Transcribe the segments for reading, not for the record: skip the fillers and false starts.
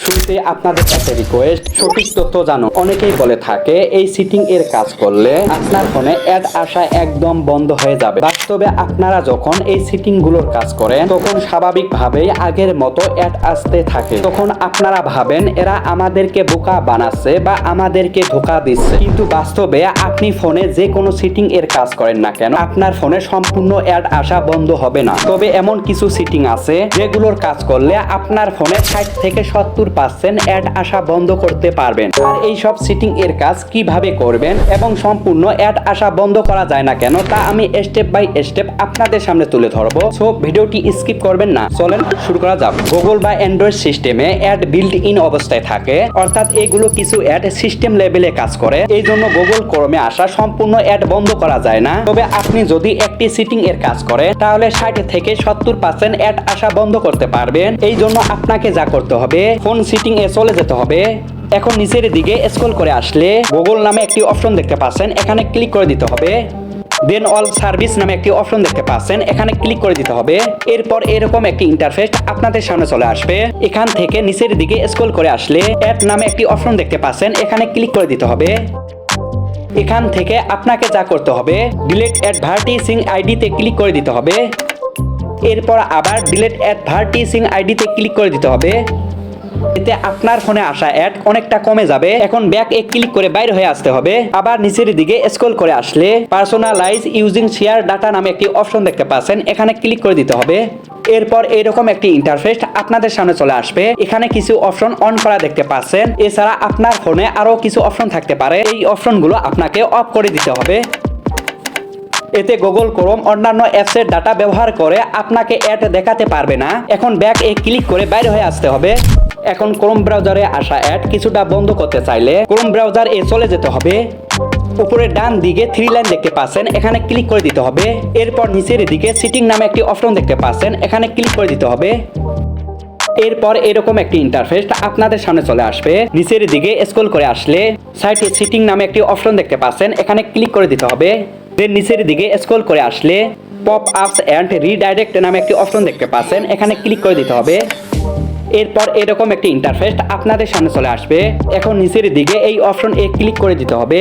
শুরুতে আপনাদের কাছে রিকোয়েস্ট, সঠিক তথ্য জানুন। অনেকেই বলে থাকে এই সিটিং এর কাজ করলে আপনার ফোনে অ্যাড আসা একদম বন্ধ হয়ে যাবে। বাস্তবে আপনারা যখন এই সিটিং গুলোর কাজ করেন তখন স্বাভাবিকভাবেই আগের মতো অ্যাড আসতে থাকে। তখন আপনারা ভাবেন এরা আমাদেরকে বোকা বানাচ্ছে বা আমাদেরকে ধোকা দিচ্ছে, কিন্তু বাস্তবে আপনি ফোনে যে কোনো সিটিং এর কাজ করেন না কেন আপনার ফোনে সম্পূর্ণ অ্যাড আসা বন্ধ হবে না। তবে এমন কিছু সিটিং আছে যেগুলোর কাজ করলে আপনার ফোনে 60 থেকে 70% অ্যাড আসা বন্ধ করতে পারবেন। আর এই সব সিটিং এর কাজ কিভাবে করবেন এবং সম্পূর্ণ অ্যাড আসা বন্ধ করা যায় না কেন তা আমি স্টেপ বাই স্টেপ আপনাদের সামনে তুলে ধরবো। সো ভিডিওটি স্কিপ করবেন না, চলেন শুরু করা যাক। গুগল বা অ্যান্ড্রয়েড সিস্টেমে অ্যাড বিল্ট ইন অবস্থায় থাকে, অর্থাৎ এগুলো কিছু অ্যাড সিস্টেম লেভেলে কাজ করে। এই জন্য গুগল ক্রোমে আসা সম্পূর্ণ অ্যাড বন্ধ করা যায় না। তবে আপনি যদি একটি সিটিং এর কাজ করেন তাহলে 60 থেকে 70% অ্যাড আসা বন্ধ করতে পারবেন। এই জন্য আপনাকে যা করতে হবে, ফোন সিটিং এ চলে যেতে হবে। এখন নিচের দিকে স্ক্রল করে আসলে গুগল নামে একটি অপশন দেখতে পাচ্ছেন, এখানে ক্লিক করে দিতে হবে। দেন অল সার্ভিস নামে একটি অপশন দেখতে পাচ্ছেন, এখানে ক্লিক করে দিতে হবে। এরপর এরকম একটি ইন্টারফেস আপনাদের সামনে চলে আসবে। এখান থেকে নিচের দিকে স্ক্রল করে আসলে অ্যাড নামে একটি অপশন দেখতে পাচ্ছেন, এখানে ক্লিক করে দিতে হবে। এখান থেকে আপনাকে যা করতে হবে, ডিলিট অ্যাডভার্টাইজিং আইডিতে ক্লিক করে দিতে হবে। এরপর আবার ডিলিট অ্যাডভার্টাইজিং আইডিতে ক্লিক করে দিতে হবে। এতে আপনার ফোনে আসা অ্যাড অনেকটা কমে যাবে। এখন ব্যাক এ ক্লিক করে বাইরে হয়ে আসতে হবে। আবার নিচের দিকে স্ক্রল করে আসলে পার্সোনালাইজ ইউজিং শেয়ার ডাটা নামে একটি অপশন দেখতে পাচ্ছেন, এখানে ক্লিক করে দিতে হবে। এরপর এরকম একটি ইন্টারফেস আপনাদের সামনে চলে আসবে। এখানে কিছু অপশন অন করা দেখতে পাচ্ছেন। এছাড়া আপনার ফোনে আরো কিছু অপশন থাকতে পারে, এই অপশনগুলো আপনাকে অফ করে দিতে হবে। এতে গুগল ক্রোম অন্যান্য অ্যাপসের ডাটা ব্যবহার করে আপনাকে অ্যাড দেখাতে পারবে না। এখন ব্যাক এ ক্লিক করে বাইরে হয়ে আসতে হবে। এখন ক্রোম ব্রাউজারে আসা অ্যাড কিছুটা বন্ধ করতে চাইলে ক্রোম ব্রাউজার এ চলে যেতে হবে। উপরে ডান দিকে 3 লাইন দেখতে পাচ্ছেন, এখানে ক্লিক করে দিতে হবে। এরপর নিচের দিকে সিটিং নামে একটি অপশন দেখতে পাচ্ছেন, এখানে ক্লিক করে দিতে হবে। এরপর এরকম একটি ইন্টারফেস আপনাদের সামনে চলে আসবে। নিচের দিকে স্ক্রল করে আসলে সাইটে সিটিং নামে একটি অপশন দেখতে পাচ্ছেন, এখানে ক্লিক করে দিতে হবে। দেন নিচের দিকে স্ক্রল করে আসলে পপ আপস এন্ড রিডাইরেক্ট নামে একটি অপশন দেখতে পাচ্ছেন, এখানে ক্লিক করে দিতে হবে। এরপর এরকম একটি ইন্টারফেস আপনাদের সামনে চলে আসবে। এখন নিচের দিকে এই অপশন এ ক্লিক করে দিতে হবে।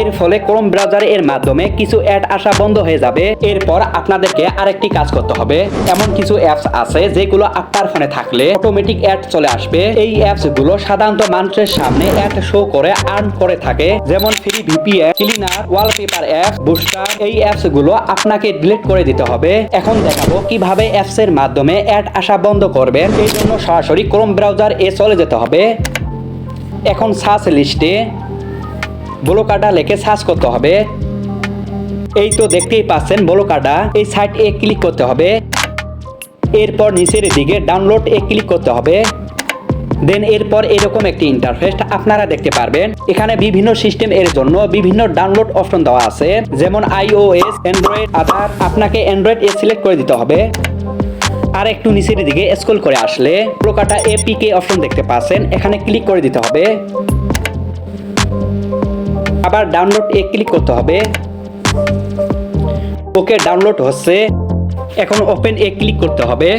এর ফলে ক্রোম ব্রাউজার এর মাধ্যমে কিছু অ্যাড আসা বন্ধ হয়ে যাবে। এরপর আপনাদেরকে আরেকটি কাজ করতে হবে। এমন কিছু অ্যাপস আছে যেগুলো আপনার ফোনে থাকলে অটোমেটিক অ্যাড চলে আসবে। এই অ্যাপস গুলো সাধারণত মানুষের সামনে অ্যাড শো করে আর্ন করে থাকে, যেমন free VPN, cleaner, wallpaper app, booster. এই অ্যাপস গুলো আপনাকে ডিলিট করে দিতে হবে। এখন দেখাবো কিভাবে অ্যাপস এর মাধ্যমে অ্যাড আসা বন্ধ করবেন। এই জন্য সরাসরি ক্রোম ব্রাউজার এ চলে যেতে হবে। এখন সার্চ লিস্টে ব্লকাডা লিখে সার্চ করতে হবে। এই তো দেখতেই পাচ্ছেন ব্লকাডা, এই সাইট এ ক্লিক করতে হবে। এরপর নিচের দিকে ডাউনলোড এ ক্লিক করতে হবে। দেন এরপর এরকম একটি ইন্টারফেস আপনারা দেখতে পারবেন। এখানে বিভিন্ন সিস্টেম এর জন্য বিভিন্ন ডাউনলোড অপশন দেওয়া আছে, যেমন iOS, অ্যান্ড্রয়েড, আদার। আপনাকে অ্যান্ড্রয়েড এ সিলেক্ট করে দিতে হবে। আর একটু নিচের দিকে স্ক্রল করে আসলে ব্লকাডা এপিকে অপশন দেখতে পাচ্ছেন, এখানে ক্লিক করে দিতে হবে। আবার ডাউনলোড এ ক্লিক করতে হবে। ওকে, ডাউনলোড হচ্ছে। এখন ওপেন এ ক্লিক করতে হবে।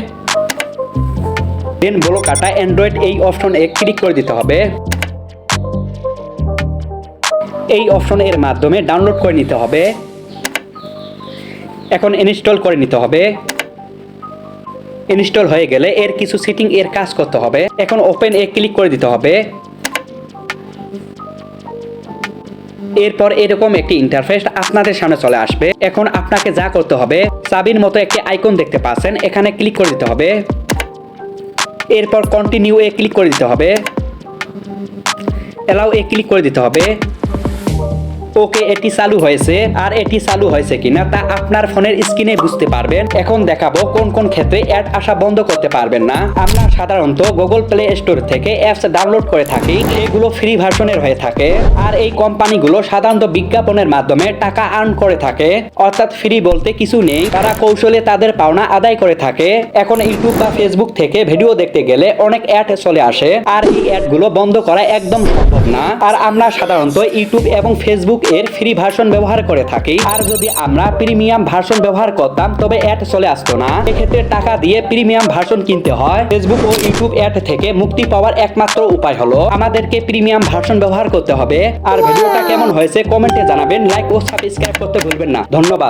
দেন ব্লকাডা অ্যান্ড্রয়েড এই অপশন এ ক্লিক করে দিতে হবে। এই অপশন এর মাধ্যমে ডাউনলোড করে নিতে হবে। এখন ইনস্টল করে নিতে হবে। ইনস্টল হয়ে গেলে এর কিছু সেটিং এর কাজ করতে হবে। এখন ওপেন এ ক্লিক করে দিতে হবে। এরপর এরকম একটি ইন্টারফেস আপনাদের সামনে চলে আসবে। এখন আপনাকে যা করতে হবে, চাবির মতো একটি আইকন দেখতে পাচ্ছেন, এখানে ক্লিক করে দিতে হবে। এরপর কন্টিনিউ এ ক্লিক করে দিতে হবে। অ্যালাউ এ ক্লিক করে দিতে হবে। ওকে, এটি চালু হয়েছে। আর এটি চালু হয়েছে কিনা তা আপনার ফোনের স্ক্রিনে বুঝতে পারবেন। এখন দেখাবো কোন কোন ক্ষেত্রে অ্যাড আসা বন্ধ করতে পারবেন না। আমরা সাধারণত গুগল প্লে স্টোর থেকে অ্যাপস ডাউনলোড করে থাকি, সেগুলো ফ্রি ভার্সনের হয়ে থাকে। আর এই কোম্পানিগুলো সাধারণত বিজ্ঞাপনের মাধ্যমে টাকা আর্ন করে থাকে, অর্থাৎ ফ্রি বলতে কিছু নেই, তারা কৌশলে তাদের পাওনা আদায় করে থাকে। এখন ইউটিউব বা ফেসবুক থেকে ভিডিও দেখতে গেলে অনেক অ্যাড চলে আসে, আর এই অ্যাডগুলো বন্ধ করা একদম সম্ভব না। আর আমরা সাধারণত ইউটিউব এবং ফেসবুক ফেসবুক এর ফ্রি ভার্সন ব্যবহার করে থাকি। আর যদি আমরা প্রিমিয়াম ভার্সন ব্যবহার করতাম তবে অ্যাড চলে আসতো না। এক্ষেত্রে টাকা দিয়ে প্রিমিয়াম ভার্সন কিনতে হয়। ফেসবুক ও ইউটিউব অ্যাড থেকে মুক্তি পাওয়ার একমাত্র উপায় হলো আমাদেরকে প্রিমিয়াম ভার্সন ব্যবহার করতে হবে। আর ভিডিওটা কেমন হয়েছে কমেন্টে জানাবেন। লাইক ও সাবস্ক্রাইব করতে ভুলবেন না। ধন্যবাদ।